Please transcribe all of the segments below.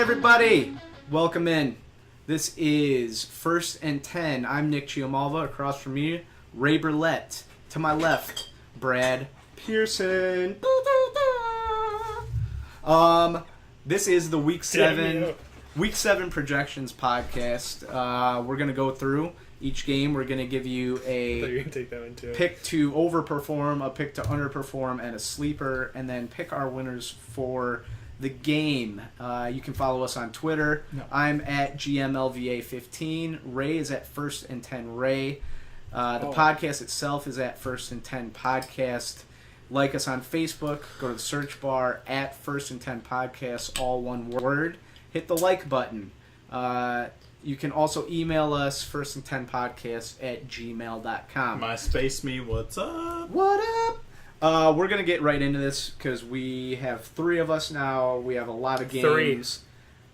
everybody! Welcome in. This is First and 10. I'm Nick Giamalva. Across from me, Ray Berlett. To my left, Brad Pierson. This is the Week 7 projections podcast. We're gonna go through each game. We're gonna give you a pick to overperform, a pick to underperform, and a sleeper, and then pick our winners for the game. You can follow us on Twitter. No. I'm at GMLVA15. Ray is at First and 10 Ray. The podcast itself is at First and 10 Podcast. Like us on Facebook. Go to the search bar at First and 10 Podcast, all one word. Hit the like button. You can also email us, firstand10podcast@gmail.com. MySpace me, what's up? What up? We're going to get right into this because we have three of us now. We have a lot of games.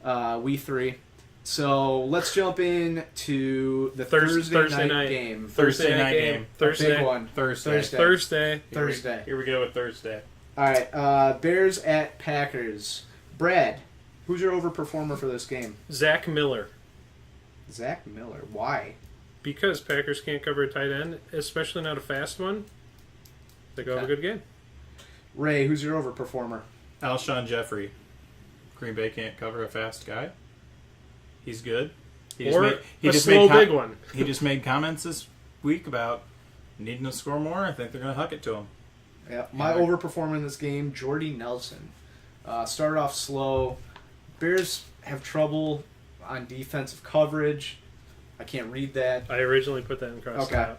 We three. So let's jump in to the Thursday night game. Thursday night game. Big one. Thursday. Here we go with Thursday. All right. Bears at Packers. Brad, who's your overperformer for this game? Zach Miller. Zach Miller. Why? Because Packers can't cover a tight end, especially not a fast one. They go have a good game. Ray, who's your overperformer? Alshon Jeffrey. Green Bay can't cover a fast guy. He's good. He just made big one. He just made comments this week about needing to score more. I think they're going to huck it to him. Yeah, my overperformer in this game, Jordy Nelson. Started off slow. Bears have trouble on defensive coverage. I can't read that. I originally put that in cross. Okay.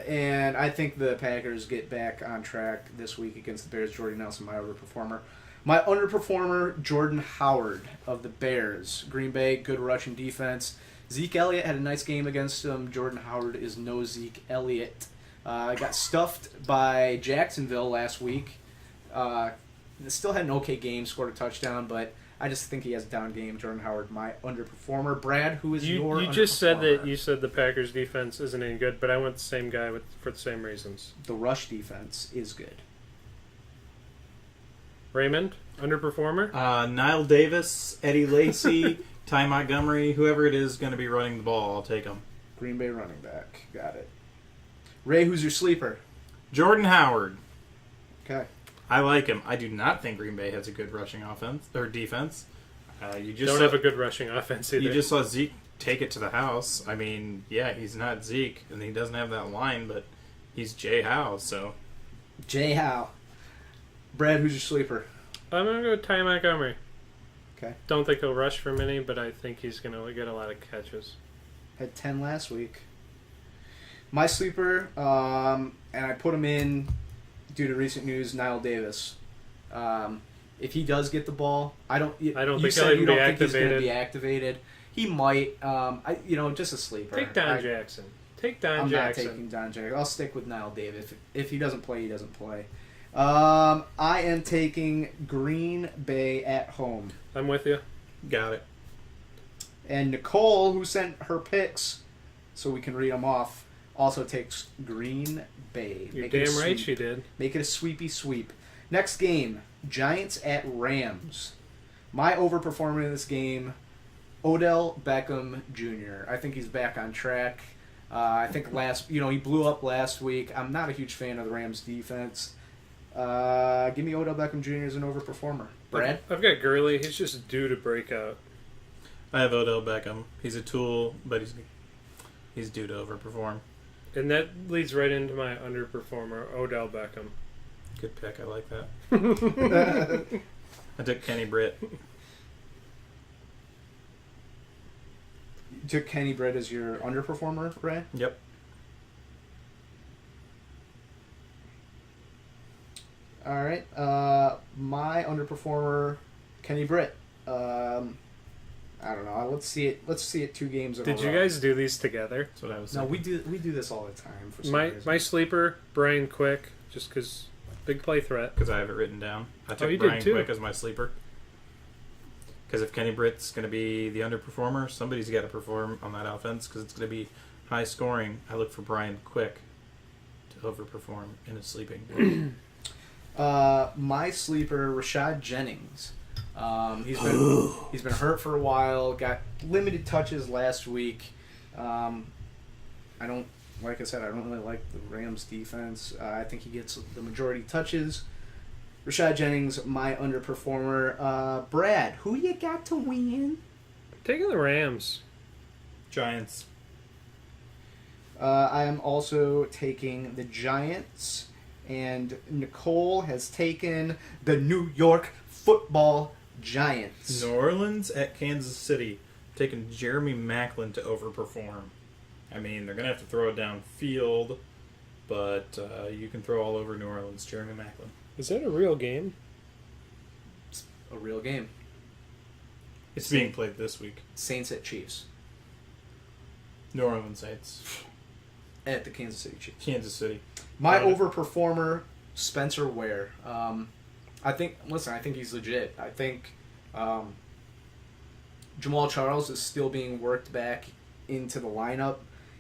And I think the Packers get back on track this week against the Bears. Jordy Nelson, my overperformer. My underperformer, Jordan Howard of the Bears. Green Bay, good rushing defense. Zeke Elliott had a nice game against them. Jordan Howard is no Zeke Elliott. Got stuffed by Jacksonville last week. Still had an okay game, scored a touchdown, but I just think he has a down game. Jordan Howard, my underperformer. Brad, who is your underperformer? You just said that you said the Packers defense isn't any good, but I went the same guy for the same reasons. The rush defense is good. Raymond, underperformer? Nile Davis, Eddie Lacy, Ty Montgomery, whoever it is going to be running the ball, I'll take them. Green Bay running back. Got it. Ray, who's your sleeper? Jordan Howard. Okay. I like him. I do not think Green Bay has a good rushing offense or defense. You just don't have a good rushing offense either. You just saw Zeke take it to the house. I mean, yeah, he's not Zeke, and he doesn't have that line, but he's Jay Howe, so. Jay Howe. Brad, who's your sleeper? I'm going to go with Ty Montgomery. Okay. Don't think he'll rush for many, but I think he's going to get a lot of catches. Had 10 last week. My sleeper, and I put him in due to recent news, Nile Davis. If he does get the ball, I don't think he's going to be activated. He might. Just a sleeper. Take Don Jackson. I'm not taking Don Jackson. I'll stick with Nile Davis. If he doesn't play, he doesn't play. I am taking Green Bay at home. I'm with you. Got it. And Nicole, who sent her picks, so we can read them off, also takes Green Bay. You're damn right she did. Make it a sweepy sweep. Next game, Giants at Rams. My overperformer in this game, Odell Beckham Jr. I think he's back on track. I think he blew up last week. I'm not a huge fan of the Rams defense. Give me Odell Beckham Jr. as an overperformer. Brad? I've got Gurley. He's just due to break out. I have Odell Beckham. He's a tool, but he's due to overperform. And that leads right into my underperformer, Odell Beckham. Good pick. I like that. I took Kenny Britt. You took Kenny Britt as your underperformer, Ray? Yep. All right. My underperformer, Kenny Britt. I don't know. Let's see it 2 games in a row. Did you guys do these together? That's what I was No, thinking. we do this all the time. For some reason. My sleeper, Brian Quick, just because big play threat. Because I have it written down. I took you Brian did too. Quick as my sleeper. Because if Kenny Britt's going to be the underperformer, somebody's got to perform on that offense because it's going to be high scoring. I look for Brian Quick to overperform in his sleeping. My sleeper, Rashad Jennings. He's been hurt for a while. Got limited touches last week. Like I said, I don't really like the Rams defense. I think he gets the majority touches. Rashad Jennings, my underperformer. Brad, who you got to win? Taking the Rams. Giants. I am also taking the Giants. And Nicole has taken the New York Football Giants. New Orleans at Kansas City. Taking Jeremy Maclin to overperform. I mean, they're going to have to throw it downfield, but you can throw all over New Orleans. Jeremy Maclin. Is that a real game? It's a real game. It's being played this week. Saints at Chiefs. New Orleans Saints. At the Kansas City Chiefs. Kansas City. My overperformer, Spencer Ware. I think he's legit. I think Jamal Charles is still being worked back into the lineup.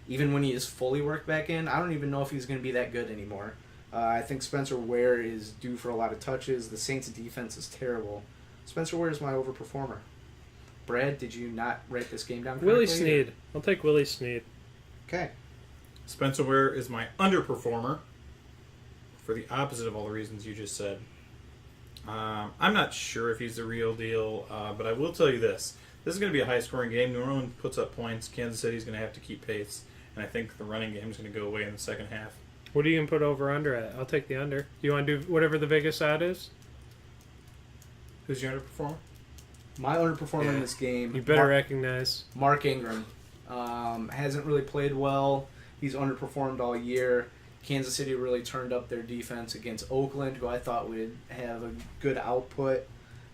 Even when he is fully worked back in, I don't even know if he's going to be that good anymore. I think Spencer Ware is due for a lot of touches. The Saints' defense is terrible. Spencer Ware is my overperformer. Brad, did you not write this game down correctly? Willie Snead. I'll take Willie Snead. Okay. Spencer Ware is my underperformer for the opposite of all the reasons you just said. I'm not sure if he's the real deal, but I will tell you this. This is going to be a high-scoring game. New Orleans puts up points. Kansas City's going to have to keep pace. And I think the running game is going to go away in the second half. What are you going to put over-under at? I'll take the under. You want to do whatever the Vegas odd is? Who's your underperformer? My underperformer in this game... You better recognize. Mark Ingram. Hasn't really played well. He's underperformed all year. Kansas City really turned up their defense against Oakland, who I thought would have a good output.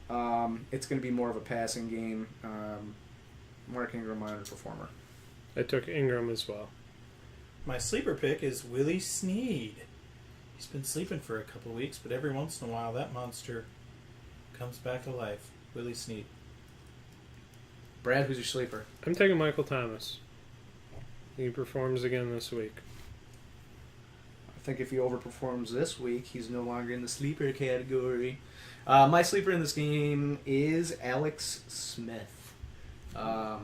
It's going to be more of a passing game. Mark Ingram, my underperformer. I took Ingram as well. My sleeper pick is Willie Snead. He's been sleeping for a couple of weeks, but every once in a while that monster comes back to life. Willie Snead. Brad, who's your sleeper? I'm taking Michael Thomas. He performs again this week. I think if he overperforms this week, he's no longer in the sleeper category. My sleeper in this game is Alex Smith. I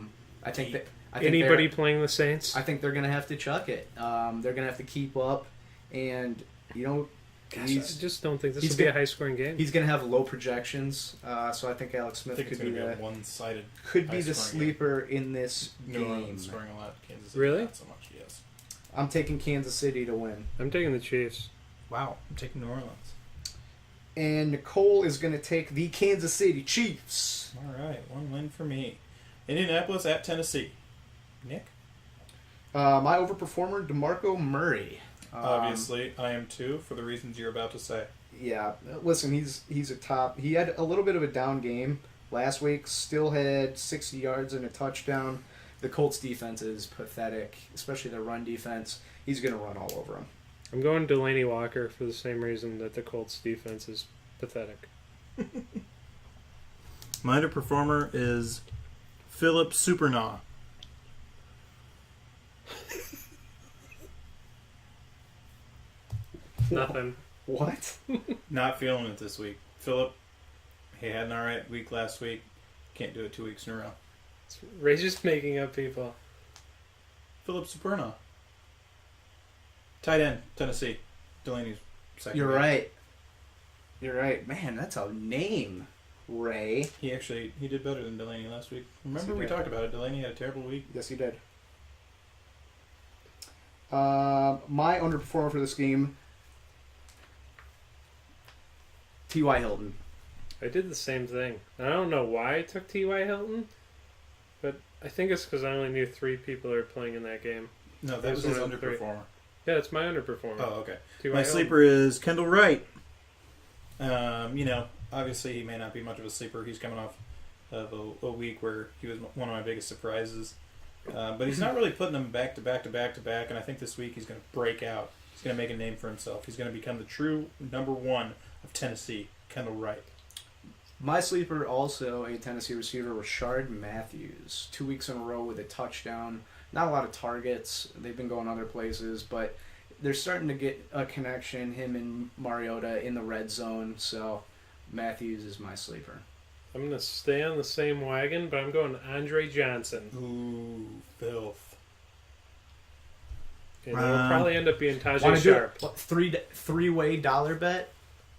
think anybody playing the Saints? I think they're going to have to chuck it. They're going to have to keep up, and I just don't think this will be a high-scoring game. He's going to have low projections, so I think Alex Smith could be a one-sided. Could be the sleeper in this game. New Orleans scoring a lot. Kansas City really? Not so much. Yes. I'm taking Kansas City to win. I'm taking the Chiefs. Wow, I'm taking New Orleans. And Nicole is going to take the Kansas City Chiefs. All right, one win for me. Indianapolis at Tennessee. Nick? My overperformer, DeMarco Murray. Obviously, I am too, for the reasons you're about to say. Yeah, listen, he's a top. He had a little bit of a down game last week. Still had 60 yards and a touchdown. The Colts defense is pathetic, especially their run defense. He's going to run all over them. I'm going Delaney Walker for the same reason that the Colts defense is pathetic. My underperformer is Philip Supernaw. Nothing. What? Not feeling it this week. Philip, he had an alright week last week. Can't do it 2 weeks in a row. Ray's just making up people. Philip Supernaw. Tight end, Tennessee. Delaney's second. You're right. You're right. Man, that's a name, Ray. He did better than Delaney last week. Remember Yes, we talked about it. Delaney had a terrible week. Yes, he did. My underperformer for this game, T.Y. Hilton. I did the same thing. I don't know why I took T.Y. Hilton, but I think it's because I only knew 3 people that were playing in that game. No, that was his underperformer. Yeah, it's my underperformer. Oh, okay. T.Y. My Hilton. sleeper is Kendall Wright. Obviously he may not be much of a sleeper. He's coming off of a week where he was one of my biggest surprises. But he's not really putting them back to back to back to back, and I think this week he's going to break out. He's going to make a name for himself. He's going to become the true number 1 of Tennessee, Kendall Wright. My sleeper, also a Tennessee receiver, Rashard Matthews. 2 weeks in a row with a touchdown. Not a lot of targets. They've been going other places, but they're starting to get a connection, him and Mariota, in the red zone. So Matthews is my sleeper. I'm going to stay on the same wagon, but I'm going Andre Johnson. Ooh, filth. And it'll probably end up being Tajay Want to do Sharp. a three-way dollar bet?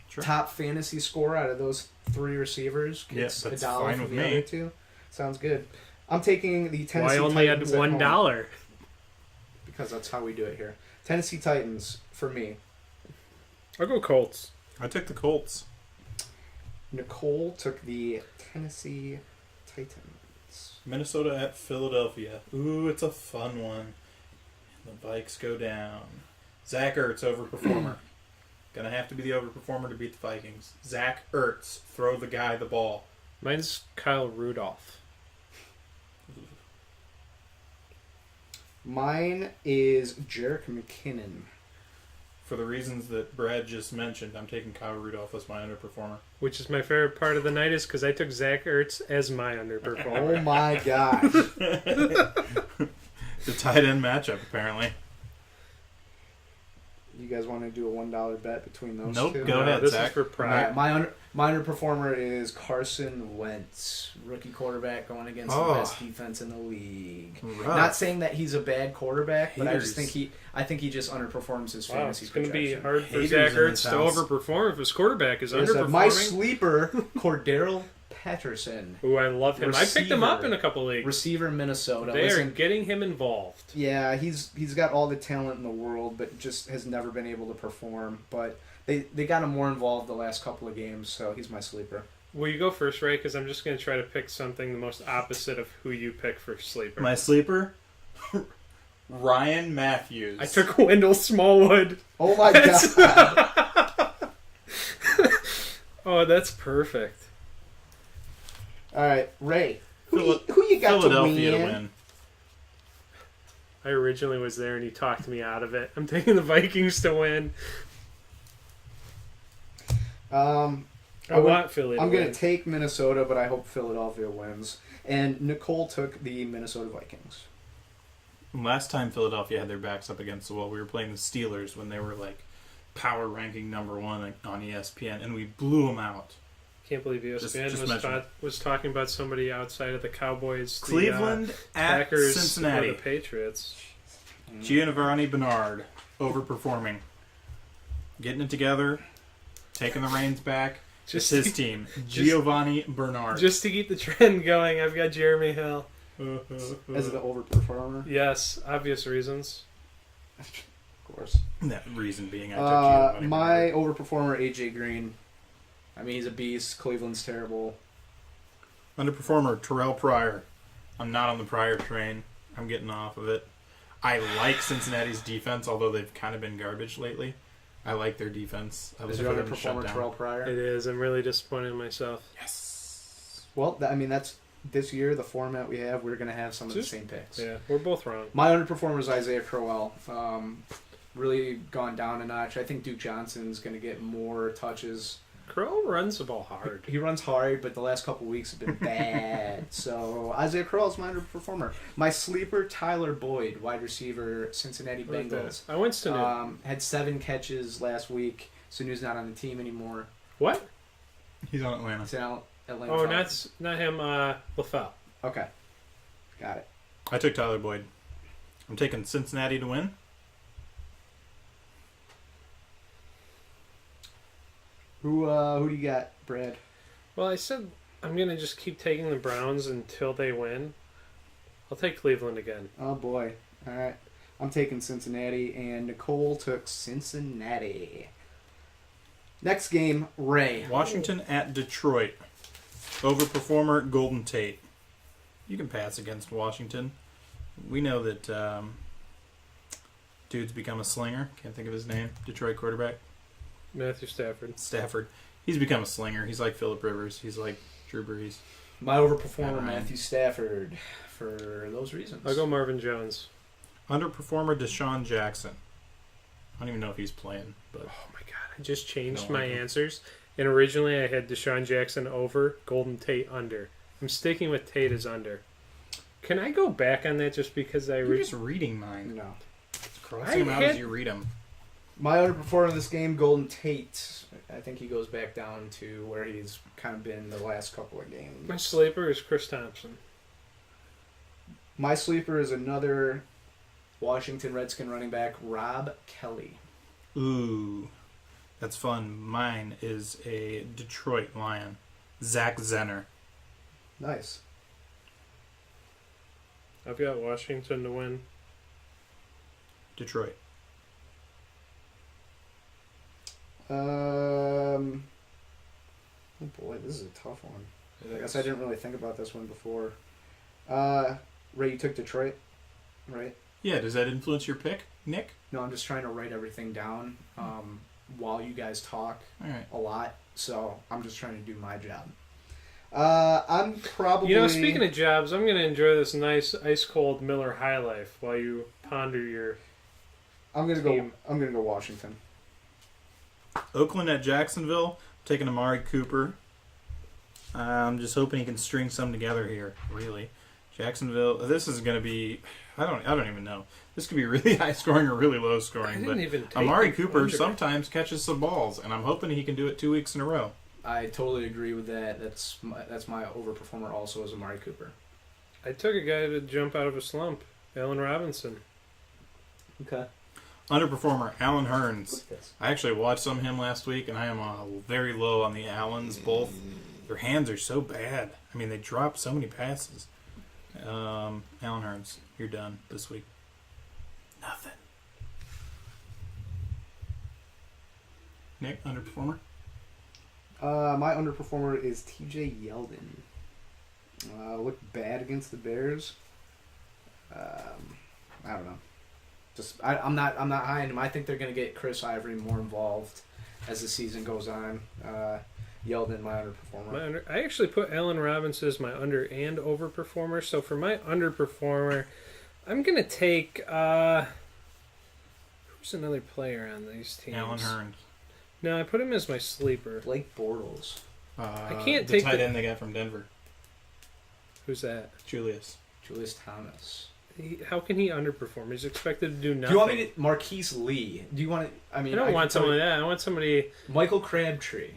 Sure. Top fantasy score out of those 3 receivers gets that's $1 fine for with the me. other 2. Sounds good. I'm taking the Tennessee Why only at Titans at home, $1? because that's how we do it here. Tennessee Titans for me. I'll go Colts. I took the Colts. Nicole took the Tennessee Titans. Minnesota at Philadelphia. Ooh, it's a fun one. The Vikes go down. Zach Ertz, overperformer. Gonna have to be the overperformer to beat the Vikings. Zach Ertz, throw the guy the ball. Mine's Kyle Rudolph. Mine is Jerick McKinnon. For the reasons that Brad just mentioned, I'm taking Kyle Rudolph as my underperformer. Which is my favorite part of the night is because I took Zach Ertz as my underperformer. Oh my gosh. The tight end matchup, apparently. You guys want to do a $1 bet between those Nope, two? go ahead, This Zach. is for pride. My underperformer is Carson Wentz, rookie quarterback going against the best defense in the league. Rough. Not saying that he's a bad quarterback, but I just Haters. think he just underperforms his Wow, fantasy it's going to be projection. hard for Haters Zach in Ertz this to house. overperform if his quarterback is There's a- underperforming. My sleeper, Cordero Patterson, Ooh, I love him. I picked him up Receiver. in a couple leagues. receiver Minnesota. They are Listen, getting him involved. yeah, he's got all the talent in the world, but just has never been able to perform. But they got him more involved the last couple of games, so he's my sleeper. Will you go first, Ray? Because I'm just going to try to pick something the most opposite of who you pick for sleeper. My sleeper? Ryan Matthews. I took Wendell Smallwood. Oh my god! Oh, that's perfect. All right, Ray, who Phila- you got Philadelphia to to win? win. I originally was there and he talked me out of it. I'm taking the Vikings to win. I want Philly to I'm win. going to take Minnesota, but I hope Philadelphia wins. And Nicole took the Minnesota Vikings. Last time Philadelphia had their backs up against the wall, we were playing the Steelers when they were like power ranking #1 on ESPN, and we blew them out. Can't believe ESPN Just was, mention it. was talking about somebody outside of the Cowboys, Cleveland the, at Packers, Cincinnati. or the Patriots. Giovanni Bernard overperforming, getting it together, taking the reins back. Just his team, Giovanni Bernard. Just to keep the trend going, I've got Jeremy Hill. As the overperformer. Yes, obvious reasons. Of course. That reason being, I took Giovanni My Bernard. overperformer, AJ Green. I mean, he's a beast. Cleveland's terrible. Underperformer, Terrell Pryor. I'm not on the Pryor train. I'm getting off of it. I like Cincinnati's defense, although they've kind of been garbage lately. I like their defense. I Is was your for them to shut underperformer down. Terrell Pryor? It is. I'm really disappointed in myself. Yes. Well, I mean, that's this year, the format we have. We're going to have some of the Just- same picks. Yeah, we're both wrong. My underperformer is Isaiah Crowell. Really gone down a notch. I think Duke Johnson's going to get more touches. Crow runs the ball hard. He runs hard, but the last couple weeks have been bad. So Isaiah Crowell's my underperformer. My sleeper, Tyler Boyd, wide receiver, Cincinnati I like that. Bengals. I went to Had 7 catches last week. Sanu's not on the team anymore. what? He's on Atlanta. It's now Atlanta. Oh, Falcons. not him. LaFell. Okay. Got it. I took Tyler Boyd. I'm taking Cincinnati to win. Who do you got, Brad? Well, I said I'm gonna just keep taking the Browns until they win. I'll take Cleveland again. Oh boy. All right. I'm taking Cincinnati, and Nicole took Cincinnati. Next game, Ray. Washington at Detroit. Overperformer, Golden Tate. You can pass against Washington. We know that dude's become a slinger. Can't think of his name. Detroit quarterback. Matthew Stafford. Stafford. He's become a slinger. He's like Phillip Rivers. He's like Drew Brees. My overperformer, Alright. Matthew Stafford, for those reasons. I'll go Marvin Jones. Underperformer, Deshaun Jackson. I don't even know if he's playing, but Oh my god! I just changed No, my I don't. answers. And originally I had Deshaun Jackson over, Golden Tate under. I'm sticking with Tate as under. Can I go back on that just because I you're just reading mine. No. Crossing them out I as had- you read them. My underperformer in this game, Golden Tate. I think he goes back down to where he's kind of been the last couple of games. My sleeper is Chris Thompson. My sleeper is another Washington Redskin running back, Rob Kelly. Ooh, that's fun. Mine is a Detroit Lion, Zach Zenner. Nice. I've got Washington to win. Detroit. Oh boy, this is a tough one. I guess I didn't really think about this one before. Ray, you took Detroit, right? Yeah, does that influence your pick, Nick? No, I'm just trying to write everything down while you guys talk a lot. So I'm just trying to do my job. I'm probably... You know, speaking of jobs, I'm going to enjoy this nice ice-cold Miller High Life while you ponder your I'm gonna go Washington. Oakland at Jacksonville. Taking Amari Cooper. I'm just hoping he can string some together here. Really, Jacksonville. This is going to be. I don't even know. This could be really high scoring or really low scoring. But Amari Cooper sometimes catches some balls, and I'm hoping he can do it 2 weeks in a row. I totally agree with that. That's my overperformer. Also, is Amari Cooper. I took a guy to jump out of a slump. Allen Robinson. Okay. Underperformer, Allen Hurns. I actually watched some of him last week, and I am very low on the Allens. Both their hands are so bad. I mean, they drop so many passes. Allen Hurns, you're done this week. Nothing. Nick, underperformer? My underperformer is TJ Yeldon. Looked bad against the Bears. I don't know. I'm not high on him. I think they're going to get Chris Ivory more involved as the season goes on. Yeldon, my underperformer. I actually put Allen Robinson as my under and overperformer. So for my underperformer, I'm going to take who's another player on these teams? Allen Hurns. No, I put him as my sleeper. Blake Bortles. I can't the take tight end they got from Denver. Who's that? Julius Thomas. How can he underperform? He's expected to do nothing. Do you want me to... Marquise Lee. Do you want to... I don't want someone like that. I want somebody... Michael Crabtree.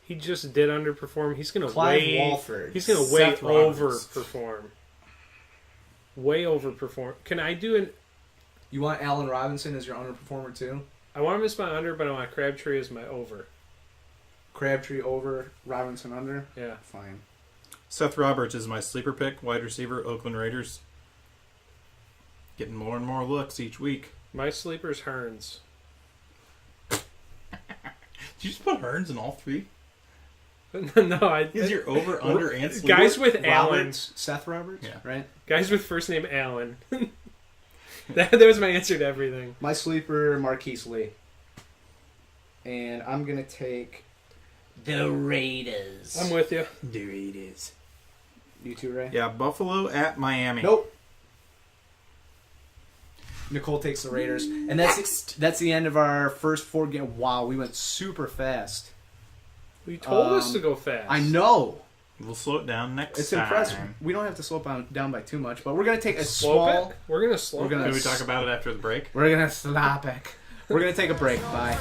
He just did underperform. He's going to Walford. He's going to way overperform. Way overperform. Can I do an... You want Allen Robinson as your underperformer too? I want him as my under, but I want Crabtree as my over. Crabtree over, Robinson under? Yeah. Fine. Seth Roberts is my sleeper pick, wide receiver, Oakland Raiders. Getting more and more looks each week. My sleeper's Hurns. Did you just put Hurns in all three? No, Is your over, under, and sleeper? Guys with Allen. Seth Roberts? Yeah. Right? Guys with first name Allen. that was my answer to everything. My sleeper, Marquise Lee. And I'm going to take the Raiders. I'm with you. The Raiders. You too, Ray? Yeah, Buffalo at Miami. Nope. Nicole takes the Raiders. And that's the end of our first 4 games. Wow, we went super fast. You told us to go fast. I know. We'll slow it down next time. It's impressive. We don't have to slow it down by too much, but we're going to take a small... We're going to slow it. Can we talk about it after the break? We're going to slap it. We're going to take a break. Bye.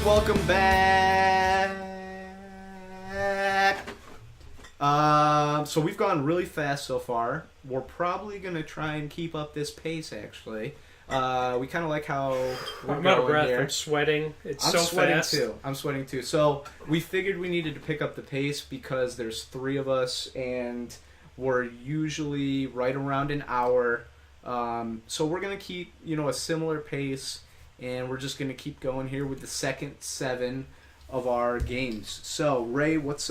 Welcome back. So we've gone really fast so far. We're probably going to try and keep up this pace, actually. We kind of like how we're I'm out of breath. here. I'm sweating. I'm sweating fast. too. I'm sweating too. So we figured we needed to pick up the pace because there's 3 of us and we're usually right around an hour. So we're going to keep, a similar pace. And we're just going to keep going here with the second 7 of our games. So, Ray, what's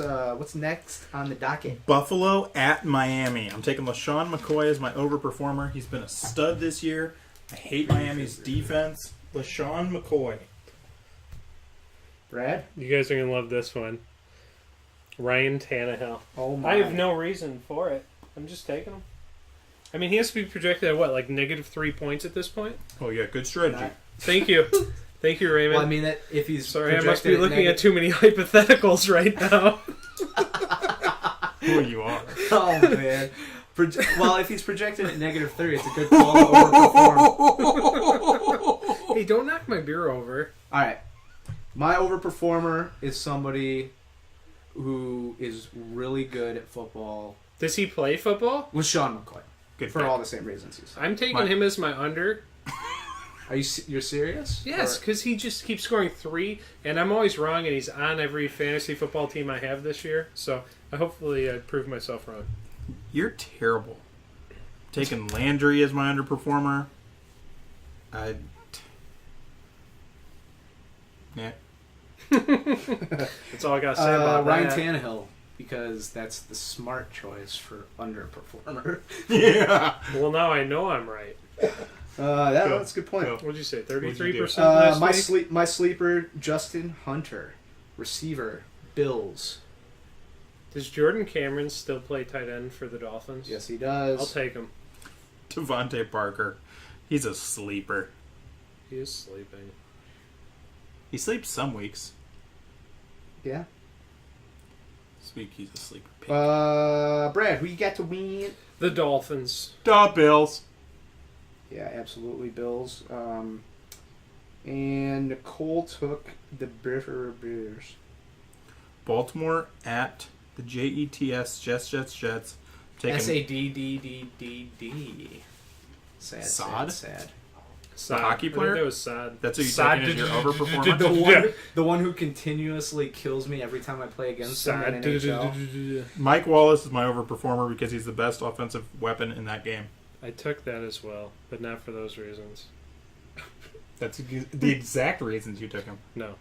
next on the docket? Buffalo at Miami. I'm taking LaShawn McCoy as my overperformer. He's been a stud this year. I hate Miami's defense. LaShawn McCoy. Brad? You guys are going to love this one. Ryan Tannehill. Oh my. I have no reason for it. I'm just taking him. I mean, he has to be projected at what, like -3 points at this point? Oh, yeah, good strategy. Thank you. Thank you, Raymond. Well, I mean, if he's sorry, I must be looking at too many hypotheticals right now. Who you are. Oh, man. Well, if he's projected at -3, it's a good call to overperform. Hey, don't knock my beer over. All right. My overperformer is somebody who is really good at football. Does he play football? With Sean McCoy. Good for pick. all the same reasons you said. I'm taking him as my under. Are you're serious? Yes, because he just keeps scoring 3, and I'm always wrong, and he's on every fantasy football team I have this year. So hopefully I prove myself wrong. You're terrible. Taking Landry as my underperformer. Yeah. That's all I got to say about Ryan that. Tannehill, because that's the smart choice for underperformer. Yeah. Well, now I know I'm right. That's a good point. Go. What'd you say? What'd you 33% do? last week? My sleeper, Justin Hunter, receiver, Bills. Does Jordan Cameron still play tight end for the Dolphins? Yes, he does. I'll take him. Devontae Parker. He's a sleeper. He is sleeping. He sleeps some weeks. Yeah. This week he's a sleeper. Brad, who you got to win? The Dolphins. Duh, Bills. Yeah, absolutely, Bills. And Nicole took the Bears. Baltimore at the Jets. Jets. Taking SADDDD. Sad. Sad. hockey player? I think that was sad. That's who you're Sad. taking as your overperformer? The one who continuously kills me every time I play against him in NHL. Mike Wallace is my overperformer because he's the best offensive weapon in that game. I took that as well, but not for those reasons. That's the exact reasons you took him. No.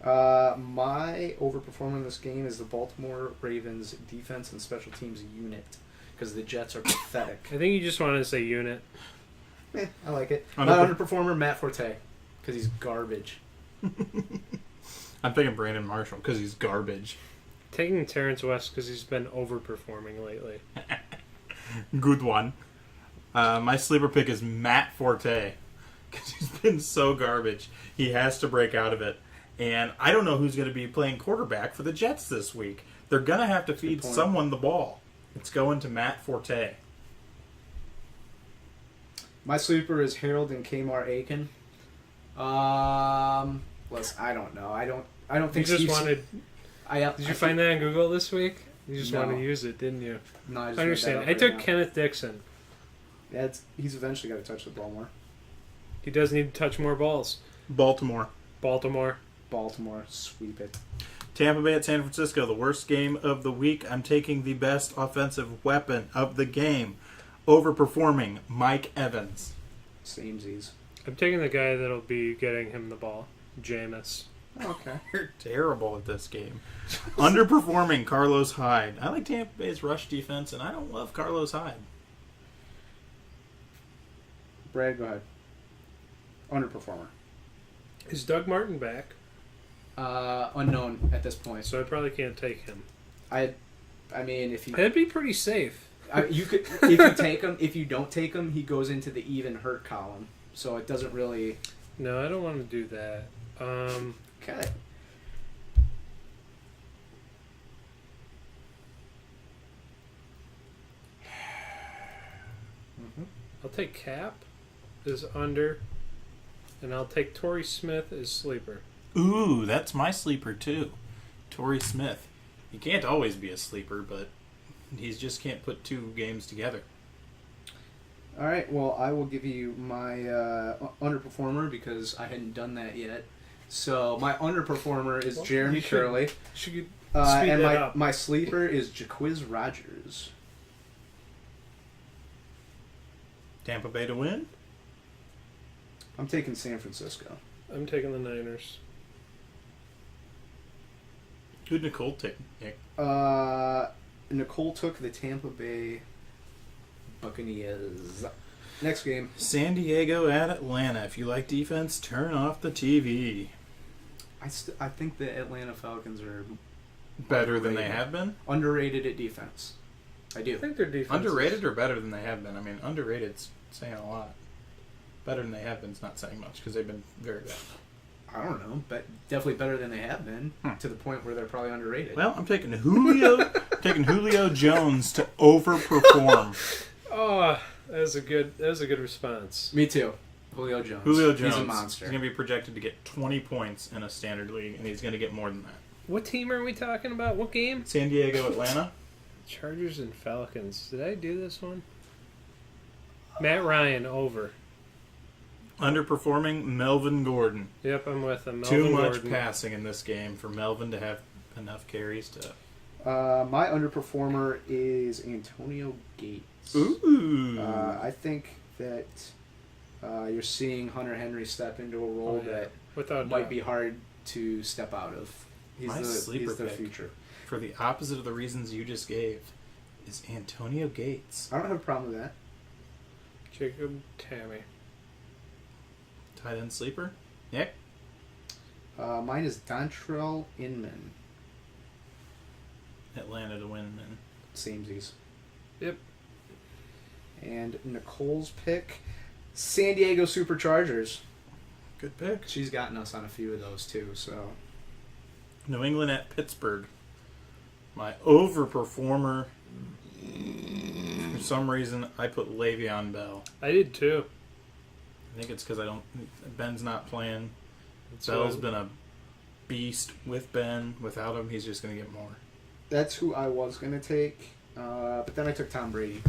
My overperformer in this game is the Baltimore Ravens defense and special teams unit, because the Jets are pathetic. I think you just wanted to say unit. I like it. My underperformer, Matt Forte, because he's garbage. I'm thinking Brandon Marshall because he's garbage. Taking Terrence West because he's been overperforming lately. Good one. My sleeper pick is Matt Forte because he's been so garbage. He has to break out of it. And I don't know who's going to be playing quarterback for the Jets this week. They're going to have to feed someone the ball. It's going to Matt Forte. My sleeper is Harold and Kmart Aiken. Listen, I don't know. I don't think you just Steve wanted. Did you find that on Google this week? You just wanted to use it, didn't you? No, I understand. I took Kenneth Dixon. Yeah, he's eventually got to touch the ball more. He does need to touch more balls. Baltimore, sweep it. Tampa Bay at San Francisco, the worst game of the week. I'm taking the best offensive weapon of the game. Overperforming Mike Evans. Samesies. I'm taking the guy that'll be getting him the ball, Jameis. Okay. You're terrible at this game. Underperforming Carlos Hyde. I like Tampa Bay's rush defense, and I don't love Carlos Hyde. Brad, go ahead. Underperformer. Is Doug Martin back? Unknown at this point. So I probably can't take him. I mean, if you That'd be pretty safe. you could, if you take him, if you don't take him, he goes into the even hurt column. So it doesn't really. No, I don't want to do that. Okay. I'll take Cap as under, and I'll take Torrey Smith as sleeper. Ooh, that's my sleeper too. Torrey Smith. He can't always be a sleeper, but he just can't put two games together. All right. Well, I will give you my underperformer because I hadn't done that yet. So my underperformer is Jeremy Shirley. Should and my sleeper is Jaquiz Rogers. Tampa Bay to win? I'm taking San Francisco. I'm taking the Niners. Who'd Nicole take? Nick? Nicole took the Tampa Bay Buccaneers. Next game. San Diego at Atlanta. If you like defense, turn off the TV. I think the Atlanta Falcons are better than they have been. Underrated at defense. I do. I think their defense Underrated or better than they have been? I mean, underrated's saying a lot. Better than they have been is not saying much because they've been very bad. I don't know, but definitely better than they have been to the point where they're probably underrated. Well, I'm taking Julio Jones to overperform. Oh, that was a good response. Me too. Julio Jones. He's a monster. He's going to be projected to get 20 points in a standard league, and he's going to get more than that. What team are we talking about? What game? San Diego, Atlanta. Chargers and Falcons. Did I do this one? Matt Ryan over. Underperforming Melvin Gordon. Yep, I'm with him. Too much Gordon. passing in this game for Melvin to have enough carries to... My underperformer is Antonio Gates. Ooh. I think that you're seeing Hunter Henry step into a role that might be hard to step out of. He's the future. For the opposite of the reasons you just gave, is Antonio Gates. I don't have a problem with that. Jacob Tammy. Tight end sleeper? Nick? Mine is Dontrell Inman. Atlanta to win, then. Samesies. Yep. And Nicole's pick, San Diego Superchargers. Good pick. She's gotten us on a few of those too, so. New England at Pittsburgh. My overperformer, for some reason, I put Le'Veon Bell. I did too. I think it's because Ben's not playing. That's Bell's been a beast with Ben. Without him, he's just going to get more. That's who I was going to take, but then I took Tom Brady.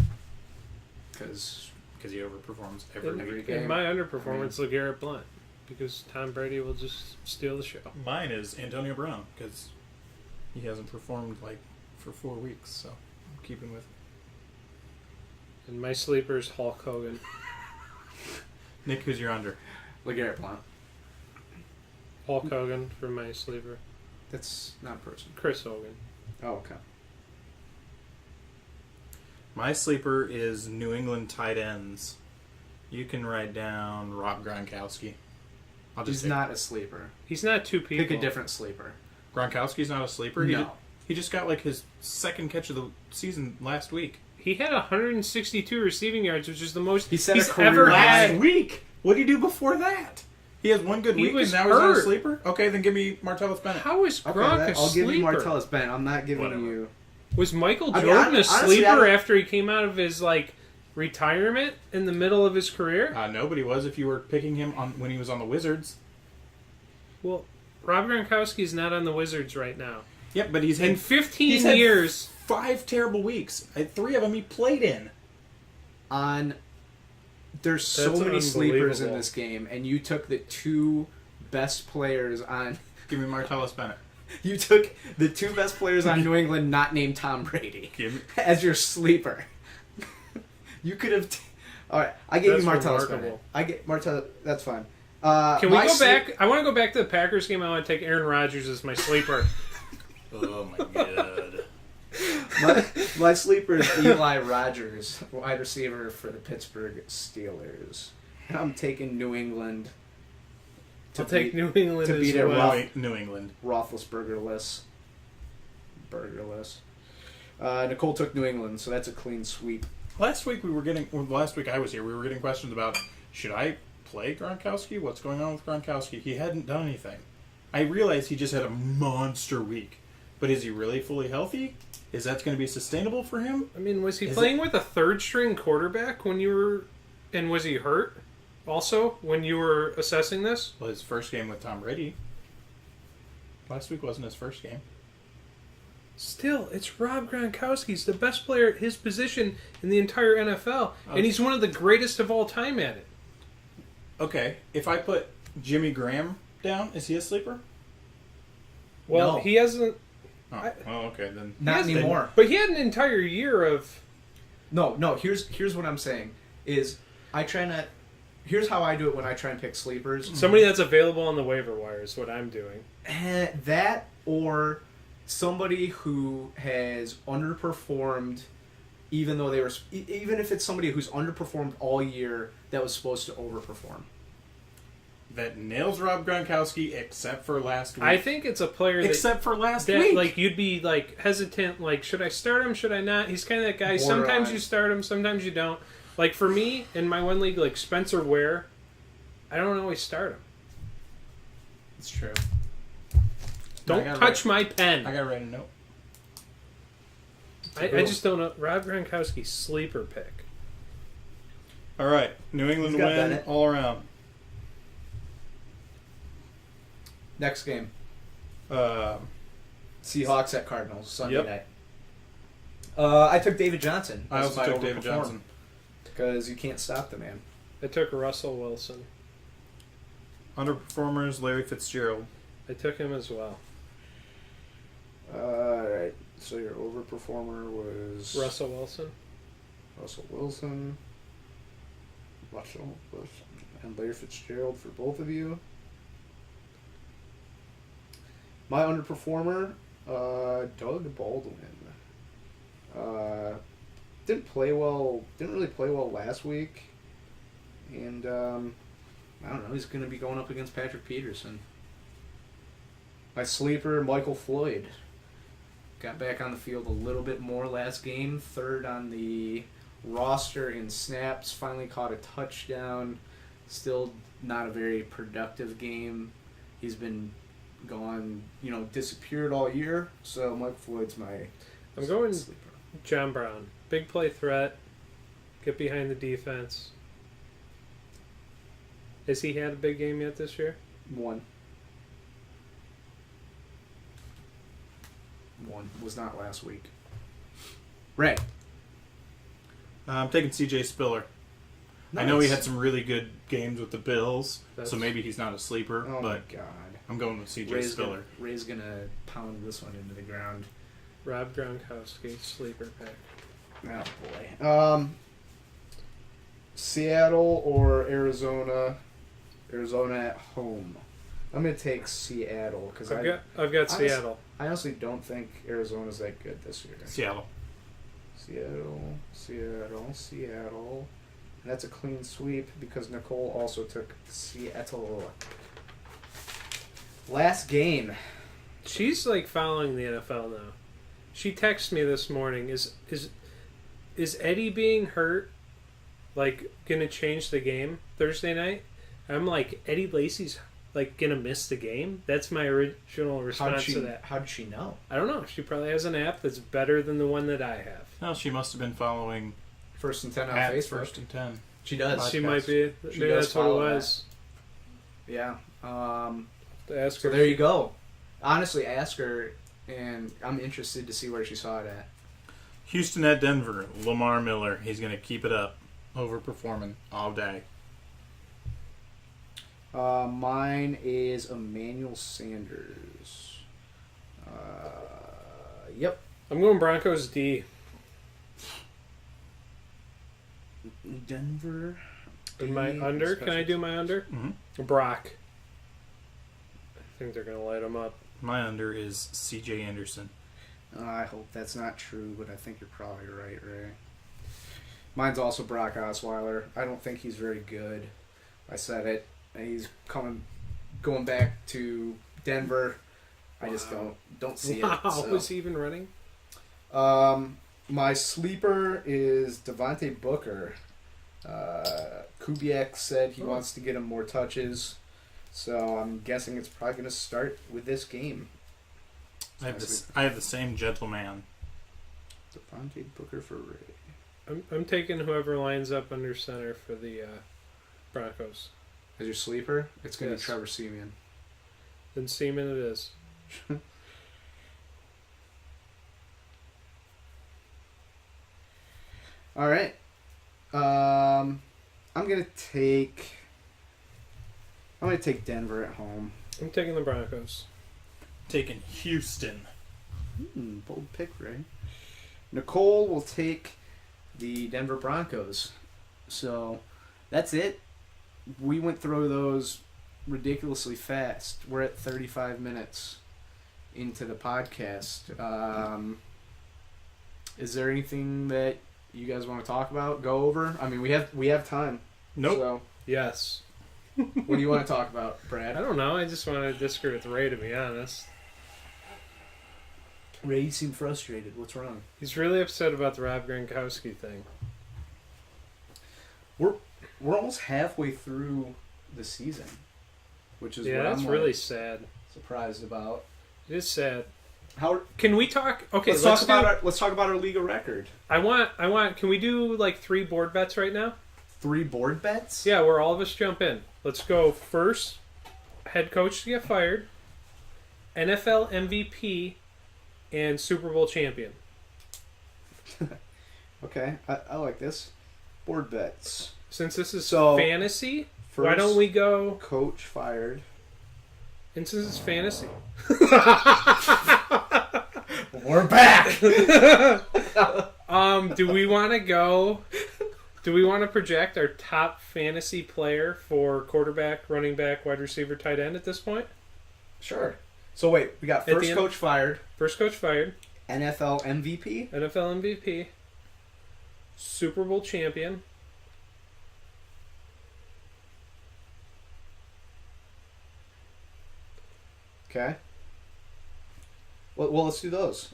Because he overperforms every week. In my underperformance, LeGarrette Blount. Because Tom Brady will just steal the show. Mine is Antonio Brown, because he hasn't performed for 4 weeks, so I'm keeping with it. And my sleeper is Hulk Hogan. Nick, who's your under? LeGarrette Blount. Hulk Hogan for my sleeper. That's not a person. Chris Hogan. Oh, okay. My sleeper is New England tight ends. You can write down Rob Gronkowski. He's not a sleeper. He's not two people. Pick a different sleeper. Gronkowski's not a sleeper? No. He just got his second catch of the season last week. He had 162 receiving yards, which is the most he's ever had. Last week? What did he do before that? He has one good week and now he's not a sleeper? Okay, then give me Martellus Bennett. How is Gronk a sleeper? I'll give you Martellus Bennett. I'm not giving you... Was Michael Jordan a sleeper after he came out of his retirement in the middle of his career? Nobody was if you were picking him when he was on the Wizards. Well, Rob Gronkowski's not on the Wizards right now. Yep, but he's in 15 years. 5 terrible weeks. 3 of them he played in. There's so many sleepers in this game, and you took the 2 best players on. Give me Martellus Bennett. You took the 2 best players on New England, not named Tom Brady, as your sleeper. You could have. All right, I gave you Martellus Bennett. I get Martellus. That's fine. Can we go back? I want to go back to the Packers game. I want to take Aaron Rodgers as my sleeper. Oh my god. My sleeper is Eli Rogers, wide receiver for the Pittsburgh Steelers. And I'm taking New England. I'll take New England to beat New England. Roethlisberger-less. Nicole took New England, so that's a clean sweep. Last week I was here, we were getting questions about, should I play Gronkowski? What's going on with Gronkowski? He hadn't done anything. I realized he just had a monster week. But is he really fully healthy? Is that going to be sustainable for him? I mean, was he playing with a third-string quarterback when you were... And was he hurt also when you were assessing this? Well, his first game with Tom Brady. Last week wasn't his first game. Still, it's Rob Gronkowski. He's the best player at his position in the entire NFL. Okay. And he's one of the greatest of all time at it. Okay, if I put Jimmy Graham down, is he a sleeper? Well, he hasn't... okay, then. Not anymore. But he had an entire year of... No, here's what I'm saying. Here's how I do it when I try and pick sleepers. Somebody that's available on the waiver wire is what I'm doing. That or somebody who has underperformed, even if it's somebody who's underperformed all year that was supposed to overperform. that nails Rob Gronkowski except for last week. I think it's a player except for last that week. like you'd be like hesitant, like should I start him, should I not? He's kind of that guy. Sometimes you start him, sometimes you don't. Like for me in my one league, like Spencer Ware, I don't always start him. It's true. Don't touch my pen. I gotta write a note. I just don't know. Rob Gronkowski sleeper pick. All right, New England win Bennett. all around. Next game. Seahawks at Cardinals Sunday night. I took David Johnson. I also took David Johnson because you can't stop the man. I took Russell Wilson. Underperformers, Larry Fitzgerald. I took him as well. All right. So your overperformer was Russell Wilson. And Larry Fitzgerald for both of you. My underperformer, Doug Baldwin. Didn't really play well last week, and I don't know. He's going to be going up against Patrick Peterson. My sleeper, Michael Floyd. Got back on the field a little bit more last game. Third on the roster in snaps. Finally caught a touchdown. Still not a very productive game. He's been gone, disappeared all year. So Mike Floyd's my I'm going sleeper. John Brown. Big play threat. Get behind the defense. Has he had a big game yet this year? One. Was not last week. Right. I'm taking C.J. Spiller. Nice. I know he had some really good games with the Bills, That's- so maybe he's not a sleeper, Oh but my God. I'm going with C.J. Spiller. Ray's gonna pound this one into the ground. Rob Gronkowski, sleeper pick. Oh boy. Seattle or Arizona? Arizona at home. I'm gonna take Seattle because I've got Seattle. I honestly don't think Arizona's that good this year. Seattle. Seattle. And that's a clean sweep because Nicole also took Seattle. Last game. She's like following the NFL now. She texted me this morning. Is Eddie being hurt like gonna change the game Thursday night? I'm like, Eddie Lacy's like gonna miss the game? That's my original response to that. How did she know? I don't know. She probably has an app that's better than the one that I have. No, she must have been following First and 10 on at Facebook. First and 10. She does. She might be. She Maybe does that's what it follow was. Yeah. To ask So her. there you go. Honestly, ask her, and I'm interested to see where she saw it at. Houston at Denver. Lamar Miller. He's going to keep it up. Overperforming all day. Mine is Emmanuel Sanders. Yep. I'm going Broncos D. Denver. And my under. Can I do my under? Mm-hmm. Brock. I think they're going to light him up. My under is C.J. Anderson. I hope that's not true, but I think you're probably right, Ray. Mine's also Brock Osweiler. I don't think he's very good. I said it. He's going back to Denver. I just don't see it. So. Was he even running? My sleeper is Devontae Booker. Kubiak said he wants to get him more touches, so I'm guessing it's probably going to start with this game. I have the same gentleman. Devontae Booker for Ray. I'm taking whoever lines up under center for the Broncos. As your sleeper, it's going to Yes. be Trevor Siemian. Then Seaman it is. All right. I'm gonna take Denver at home. I'm taking the Broncos. Taking Houston. Bold pick, Ray. Nicole will take the Denver Broncos. So that's it. We went through those ridiculously fast. We're at 35 minutes into the podcast. Is there anything that you guys want to talk about? Go over? I mean, we have time. Nope. So, Yes. What do you want to talk about, Brad? I don't know. I just want to disagree with Ray, to be honest. Ray, you seem frustrated. What's wrong? He's really upset about the Rob Gronkowski thing. We're almost halfway through the season, which is what that's I'm really sad. surprised about. It is sad. How can we talk? Okay, let's talk about our league of record. I want. Can we do like 3 board bets right now? 3 board bets? Yeah, where all of us jump in. Let's go first. Head coach to get fired. NFL MVP and Super Bowl champion. Okay, I like this. Board bets. Since this is So, fantasy, First, why don't we go? Coach fired. And since it's fantasy, We're back. do we want to go? Do we want to project our top fantasy player for quarterback, running back, wide receiver, tight end at this point? Sure. So wait, we got first coach fired. First coach fired. NFL MVP. NFL MVP. Super Bowl champion. Okay. Well, let's do those.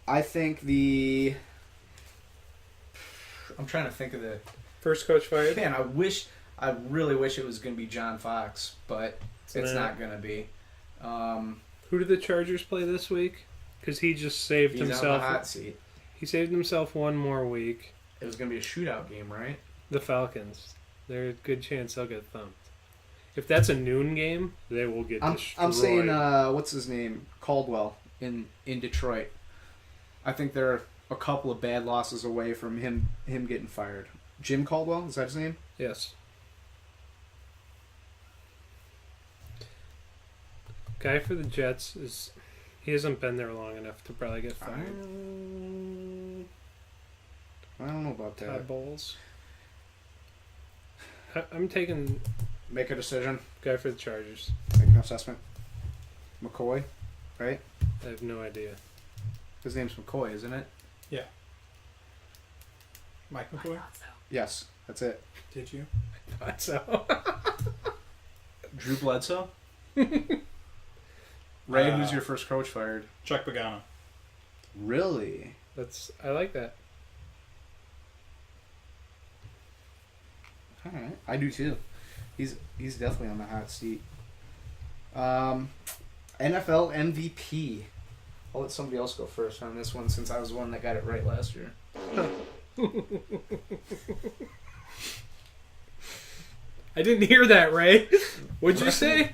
I think I'm trying to think of the First coach fired. man. I really wish it was going to be John Fox, but it's not going to be. Who did the Chargers play this week? Because he just saved He's himself. on the hot seat. He saved himself one more week. It was going to be a shootout game, right? The Falcons. There's a good chance they'll get thumped. If that's a noon game, they will get destroyed. I'm saying, what's his name? Caldwell in Detroit. I think they're a couple of bad losses away from him getting fired. Jim Caldwell, is that his name? Yes. Guy for the Jets he hasn't been there long enough to probably get fired. I don't know about that. Todd Bowles. I'm taking Make a decision. guy for the Chargers. Make an assessment. McCoy, right? I have no idea. His name's McCoy, isn't it? Yeah. Mike McCoy? Yes, that's it. Did you? I thought so. Drew Bledsoe? Ray, who's your first coach fired? Chuck Pagano. Really? I like that. All right, I do too. He's definitely on the hot seat. NFL MVP. I'll let somebody else go first on this one since I was the one that got it right last year. I didn't hear that, Ray. What'd you say?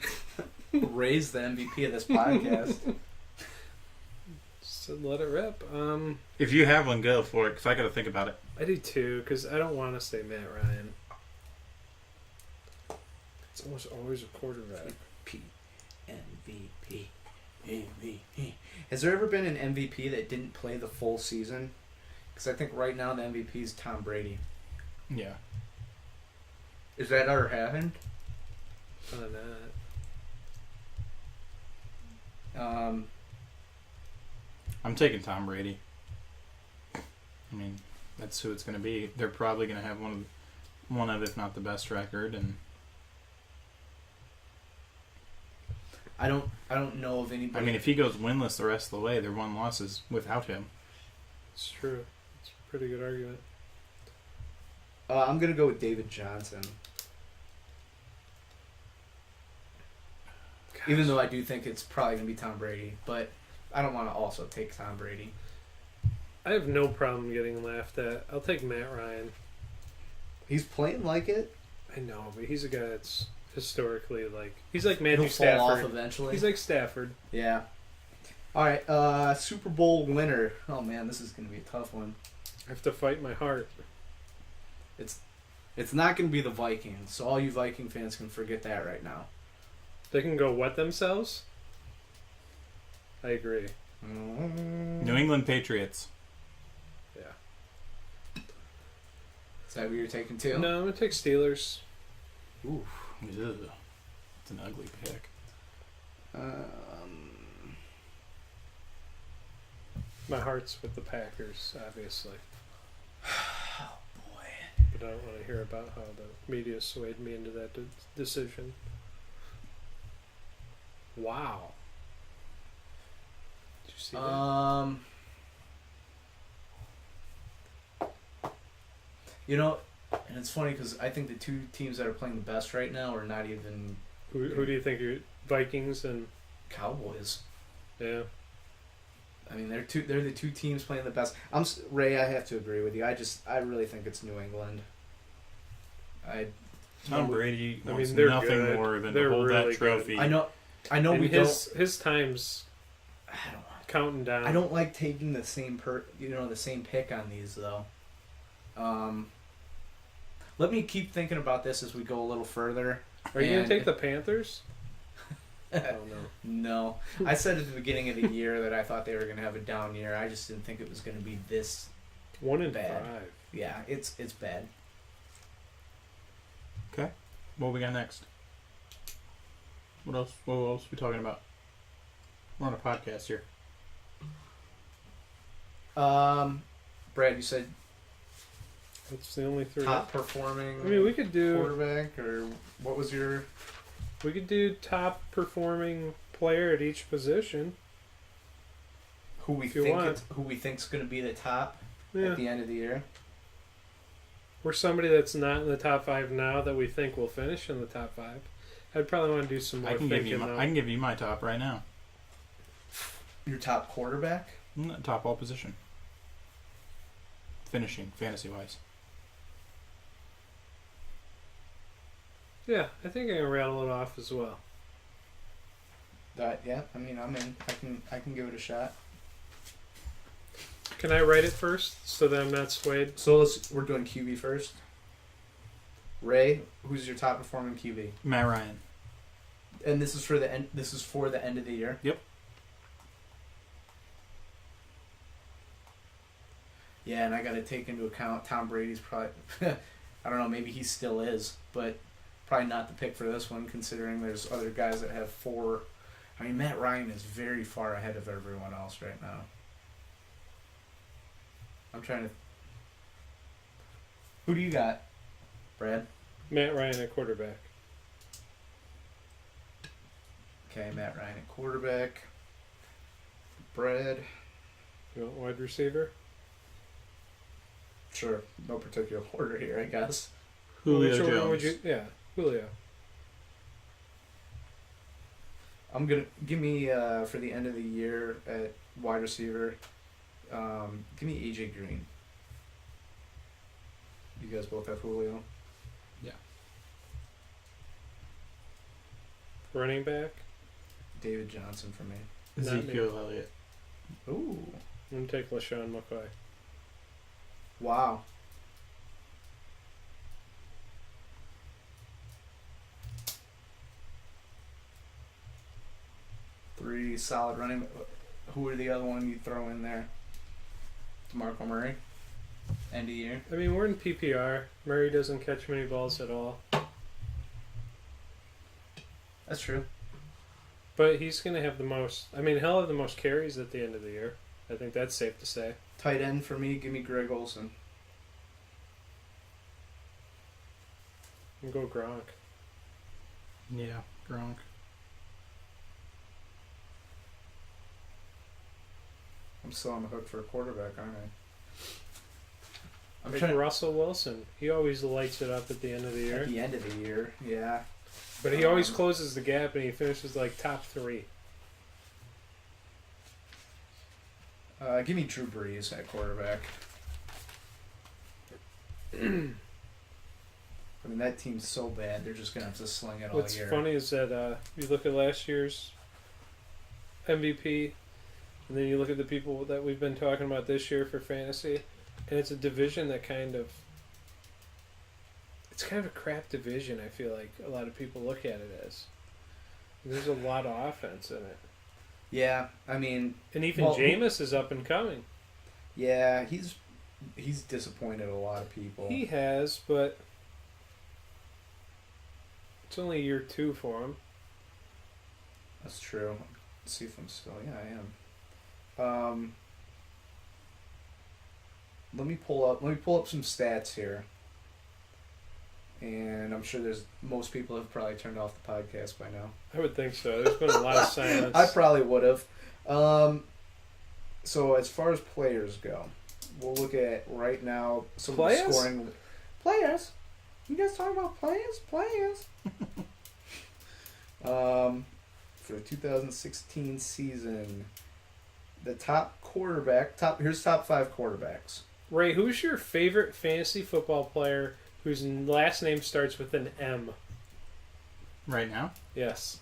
Ray's the MVP of this podcast. So let it rip. If you have one, go for it, because I got to think about it. I do too, because I don't want to say Matt Ryan. It's almost always a quarterback. MVP. MVP. Has there ever been an MVP that didn't play the full season? Because I think right now the MVP is Tom Brady. Yeah. Is that ever happened? Probably not. I'm taking Tom Brady. I mean, that's who it's going to be. They're probably going to have one of, if not the best record, and I don't know of anybody. I mean, if he goes winless the rest of the way, they're 1 losses without him. It's true. It's a pretty good argument. I'm gonna go with David Johnson. Gosh. Even though I do think it's probably gonna be Tom Brady, but I don't want to also take Tom Brady. I have no problem getting laughed at. I'll take Matt Ryan. He's playing like it. I know, but he's a guy that's historically he's like Matthew He'll Stafford. fall off eventually. He's like Stafford. Yeah. All right. Super Bowl winner. Oh man, this is gonna be a tough one. I have to fight my heart. It's not gonna be the Vikings, so all you Viking fans can forget that right now. They can go wet themselves. I agree. New England Patriots. Yeah. Is that what you're taking too? No, I'm gonna take Steelers. Ooh. Ugh. It's an ugly pick. My heart's with the Packers, obviously. Oh boy. but I don't want to hear about how the media swayed me into that decision. Wow. Did you see that? You know, and it's funny because I think the two teams that are playing the best right now are not even. Who do you think are Vikings and Cowboys? Yeah. I mean, they're the two teams playing the best. Ray. I have to agree with you. I really think it's New England. Tom Brady wants they're nothing good. more than They're to hold really that trophy. I know. And we his time's I don't. counting down. I don't like taking the same the same pick on these though. Let me keep thinking about this as we go a little further. Are you gonna take the Panthers? Oh no. I said at the beginning of the year that I thought they were gonna have a down year. I just didn't think it was gonna be this 1-5. Yeah, it's bad. Okay. What we got next? What else? What else are we talking about? We're on a podcast here. Brad, you said That's the only three. top performing. I mean, we could do quarterback, or what was your? We could do top performing player at each position. Who we think's going to be the top at the end of the year. Or somebody that's not in the top 5 now that we think will finish in the top 5. I'd probably want to do some more thinking. I can give you my top right now. Your top quarterback? Top all position. Finishing, fantasy-wise. Yeah, I think I can rattle it off as well. Yeah, I mean, I'm in. I can give it a shot. Can I write it first so that I'm not swayed? So we're doing QB first. Ray, who's your top performing QB? Matt Ryan. And this is for the end. This is for the end of the year. Yep. Yeah, and I got to take into account Tom Brady's probably. I don't know. Maybe he still is, but probably not the pick for this one, considering there's other guys that have 4. I mean, Matt Ryan is very far ahead of everyone else right now. I'm trying to. Who do you got, Brad? Matt Ryan at quarterback. Okay, Matt Ryan at quarterback. Brad. You want wide receiver? Sure, no particular order here, I guess. Julio Which order Jones. would you? Yeah, Julio. I'm gonna give me for the end of the year at wide receiver. Give me AJ Green. You guys both have Julio. Yeah. Running back. David Johnson for me. Ezekiel Elliott. Ooh. I'm going to take LaShawn McCoy. Wow. Three solid running. Who are the other one you throw in there? DeMarco Murray. End of year. I mean, we're in PPR. Murray doesn't catch many balls at all. That's true. But he's going to have the most... I mean, he'll have the most carries at the end of the year. I think that's safe to say. Tight end for me, give me Greg Olson. And go Gronk. Yeah, Gronk. I'm still on the hook for a quarterback, aren't I? Like Russell Wilson. He always lights it up at the end of the year. At the end of the year, yeah. But he always closes the gap and he finishes like top 3. Give me Drew Brees at quarterback. I mean, that team's so bad, they're just going to have to sling it all What's year. funny is that you look at last year's MVP, and then you look at the people that we've been talking about this year for fantasy, and it's a division that it's kind of a crap division, I feel like a lot of people look at it as. There's a lot of offense in it. Yeah, I mean... And even Jameis is up and coming. Yeah, he's disappointed a lot of people. He has, but it's only year 2 for him. That's true. Let's see if I'm still... Yeah, I am. Let me pull up some stats here. And I'm sure most people have probably turned off the podcast by now. I would think so. There's been a lot of silence. I probably would have. So as far as players go, we'll look at right now some Players? of the scoring. Players? You guys talking about players? Players. For the 2016 season, the here's top 5 quarterbacks. Ray, who's your favorite fantasy football player whose last name starts with an M? Right now? Yes.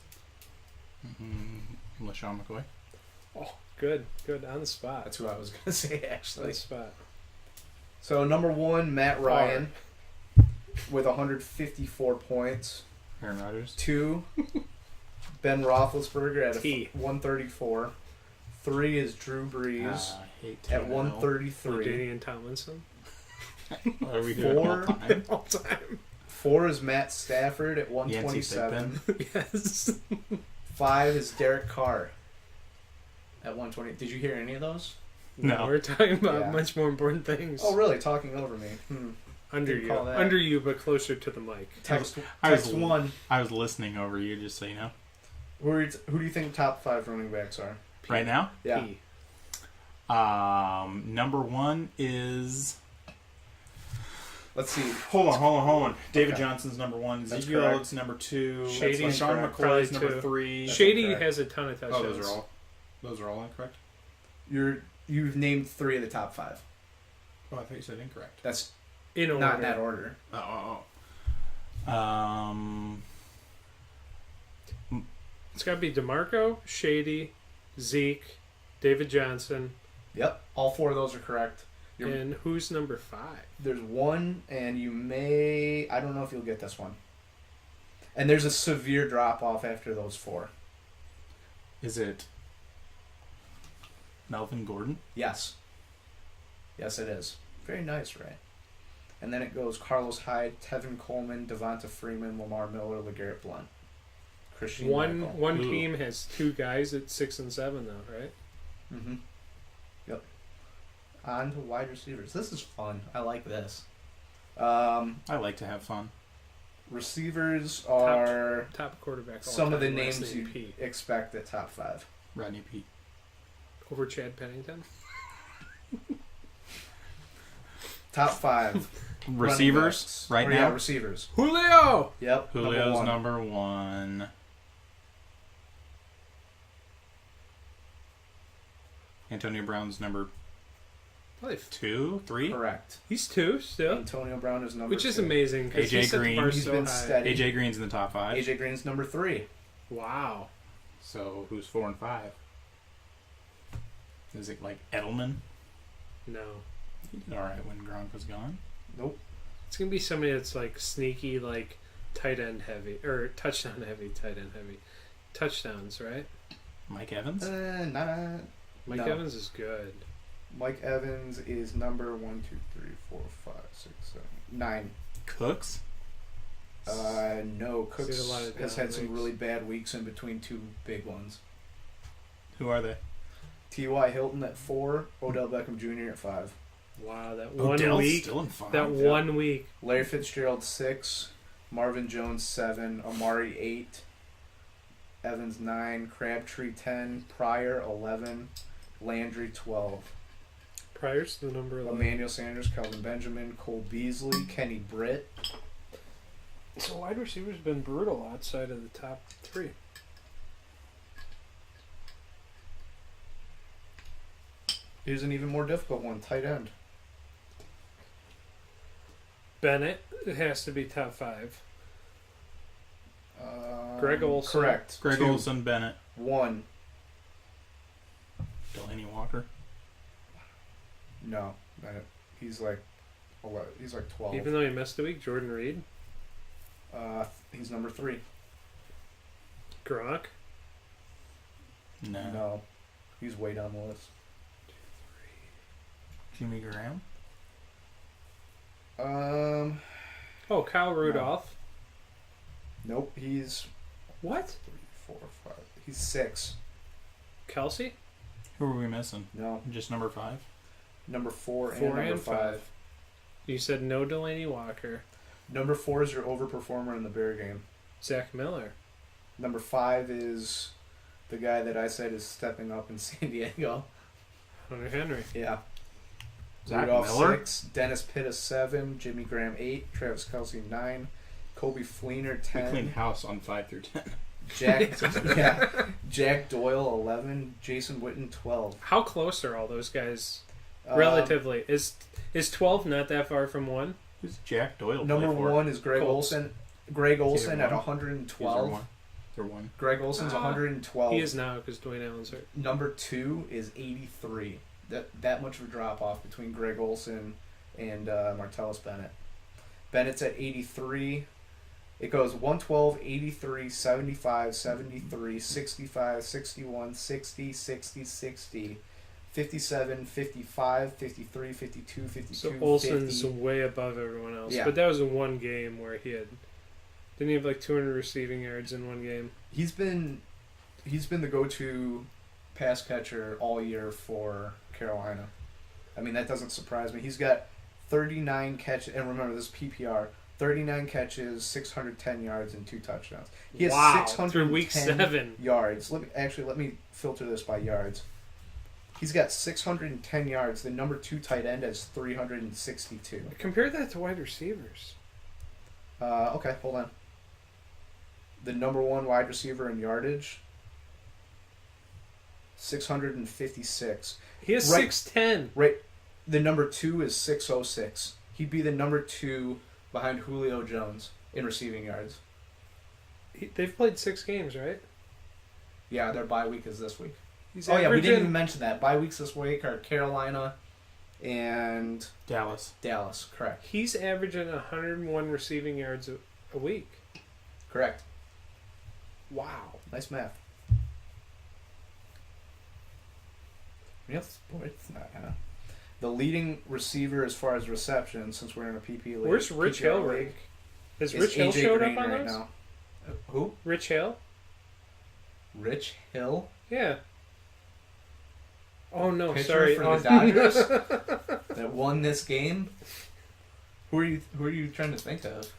LaShawn McCoy. Oh, good. On the spot. That's who I was going to say, On actually. the spot. So, number 1, Matt Ryan with 154 points. Aaron Rodgers. 2, Ben Roethlisberger at T. 134. 3 is Drew Brees I hate at Tannehill. 133. Danian Tomlinson. Are we doing all time? All time. 4 is Matt Stafford at 127. Yes. 5 is Derek Carr at 120. Did you hear any of those? No. We're talking about Yeah. much more important things. Oh, really? Talking over me. Under didn't you. call that. Under you, but closer to the mic. Text I was- 1. I was listening over you, just so you know. Who do you think top 5 running backs are? Right now? Yeah. P. Number 1 is... Let's see. Hold on. David Okay. John's number 1. That's Ezekiel correct. Elliott's number 2. Shady's Sean correct. McCoy's Probably number two. 3. That's Shady incorrect. has a ton of touchdowns. Oh, those are all incorrect? You've named 3 of the top 5. Oh, I thought you said incorrect. That's in order. not in that order. It's got to be DeMarco, Shady, Zeke, David Johnson, Yep. All 4 of those are correct. and who's number 5? There's 1, and I don't know if you'll get this one. And there's a severe drop off after those 4. Is it Melvin Gordon? Yes. Yes, it is. Very nice, Ray. And then it goes Carlos Hyde, Tevin Coleman, Devonta Freeman, Lamar Miller, LeGarrette Blount, Christian Michael. One Ooh. team has 2 guys at 6 and 7 though, right? Mm-hmm. Yep. On to wide receivers. This is fun. I like this. I like to have fun. Receivers are Top quarterback. all some of the time, last names name you P. expect at top 5. Rodney Peete. Over Chad Pennington. Top 5. Receivers right now? Yeah, receivers. Julio. Yep. Julio's number 1. number 1. Antonio Brown's number Probably 2, 3. Correct. He's 2 still, Antonio Brown is number which is 2. amazing because AJ he set the Green. bar He's so been high. steady. AJ Green's in the top 5. AJ Green's number 3. Wow. So who's 4 and 5? Is it like Edelman? No. He did all right when Gronk was gone. Nope. It's gonna be somebody that's like sneaky, like tight end heavy or touchdown heavy, tight end heavy, touchdowns, right? Mike Evans. Not. Mike No. Evans is good. Mike Evans is number 1, 2, 3, 4, 5, 6, 7, 9. Cooks. No. Cooks Seen a lot of has down had some weeks. really bad weeks in between 2 big ones. Who are they? T.Y. Hilton at 4, Odell Beckham Jr. at 5. Wow, that one Odell's week. still in 5. That one week. Larry Fitzgerald 6, Marvin Jones 7, Amari 8, Evans 9, Crabtree 10, Pryor 11, Landry 12, Prior's the number 11. Emmanuel Sanders, Kelvin Benjamin, Cole Beasley, Kenny Britt. So wide receivers been brutal outside of the top 3. Here's an even more difficult one, tight end. Bennett, it has to be top 5. Greg Um, Olsen. Correct. Greg 2, Olsen, Bennett, 1. Delaney Walker. No, Bennett. He's like 11, he's like 12. Even though he missed a week, Jordan Reed, He's number 3. Gronk, No. No. He's way down the list. Jimmy Graham. oh Kyle Rudolph. Nope. He's What? 3, 4, 5. He's 6. Kelsey? Who are we missing? No. Just number 5. Number 4 4 and number and 5. You said no Delaney Walker. Number 4 is your overperformer in the Bear game. Zach Miller. Number 5 is the guy that I said is stepping up in San Diego. Hunter Henry. Yeah. Zach Rudolph Miller? 6, Dennis Pitta 7, Jimmy Graham 8, Travis Kelce 9, Kobe Fleener 10. We cleaned house on 5 through 10. Jack Doyle 11, Jason Witten 12. How close are all those guys relatively? Is 12 not that far from 1? Who's Jack Doyle? Number play for? 1 is Greg Colts. Olson. Greg Olson at one? 112. They're 1. Greg Olson's 112. He is now because Dwayne Allen's hurt. Number 2 is 83. That much of a drop off between Greg Olson and Martellus Bennett. Bennett's at 83. It goes 112, 83, 75, 73, 65, 61, 60, 60, 60, 57, 55, 53, 52, 52, So Olson's 50. way above everyone else. Yeah. But that was in one game where he had... Didn't he have like 200 receiving yards in one game? He's been the go-to pass catcher all year for Carolina. I mean, that doesn't surprise me. He's got 39 catches, and remember, this is PPR, 39 catches, 610 yards, and 2 touchdowns. He has Wow, 610 through week 7. yards. Let me filter this by yards. He's got 610 yards. The number 2 tight end has 362. Compare that to wide receivers. Okay, hold on. The number 1 wide receiver in yardage, 656. He has Right. 6'10". Right. The number 2 is 606. He'd be the number 2 behind Julio Jones in receiving yards. They've played 6 games, right? Yeah, their bye week is this week. He's Yeah, we didn't averaging- even mention that. Bye weeks this week are Carolina and Dallas. Dallas. Correct. He's averaging 101 receiving yards a week. Correct. Wow. Nice math. Yes, boy, it's not. The leading receiver as far as reception, since we're in a PP league. Where's Rich PPR Hill league, rank? Has is Rich Hill AJ showed Green up on right those? now. Who? Rich Hill? Rich Hill? Yeah. Oh no, Pitcher sorry. for the Dodgers that won this game. Who are you trying to think of?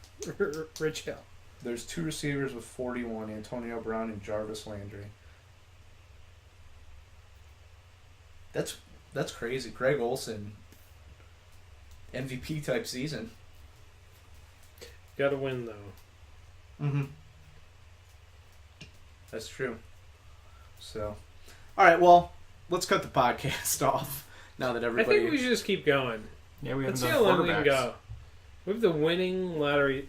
Rich Hill. There's 2 receivers with 41, Antonio Brown and Jarvis Landry. That's crazy. Greg Olson, MVP type season. Got to win though. Mm-hmm. That's true. So, all right. Well, let's cut the podcast off now that I everybody. think we should just keep going. Yeah, we Let's haven't see done how long we can quarterbacks. go. We have the winning lottery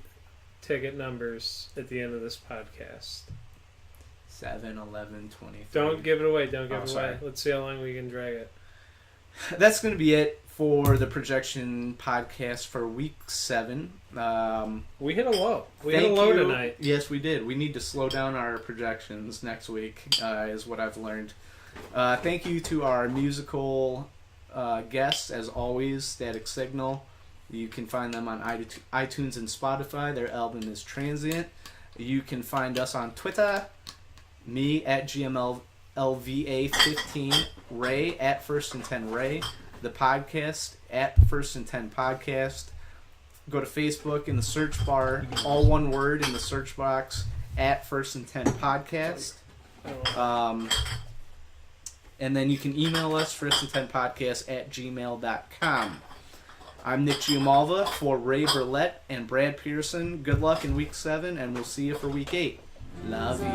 ticket numbers at the end of this podcast. 7, 11, 23. Don't give it away. Don't give Oh, it sorry. away. Let's see how long we can drag it. That's going to be it for the projection podcast for week 7. We hit a low. We hit a Thank low you. tonight. Yes, we did. We need to slow down our projections next week, is what I've learned. Thank you to our musical guests, as always, Static Signal. You can find them on iTunes and Spotify. Their album is Transient. You can find us on Twitter, me at GMLVA15, Ray at First and 10 Ray, the podcast at First and 10 Podcast. Go to Facebook in the search bar, all one word in the search box, at First and 10 Podcast. And then you can email us, firstand10podcast at gmail.com. I'm Nick Giamalva for Ray Berlett and Brad Pierson. Good luck in week 7, and we'll see you for week 8. Love you.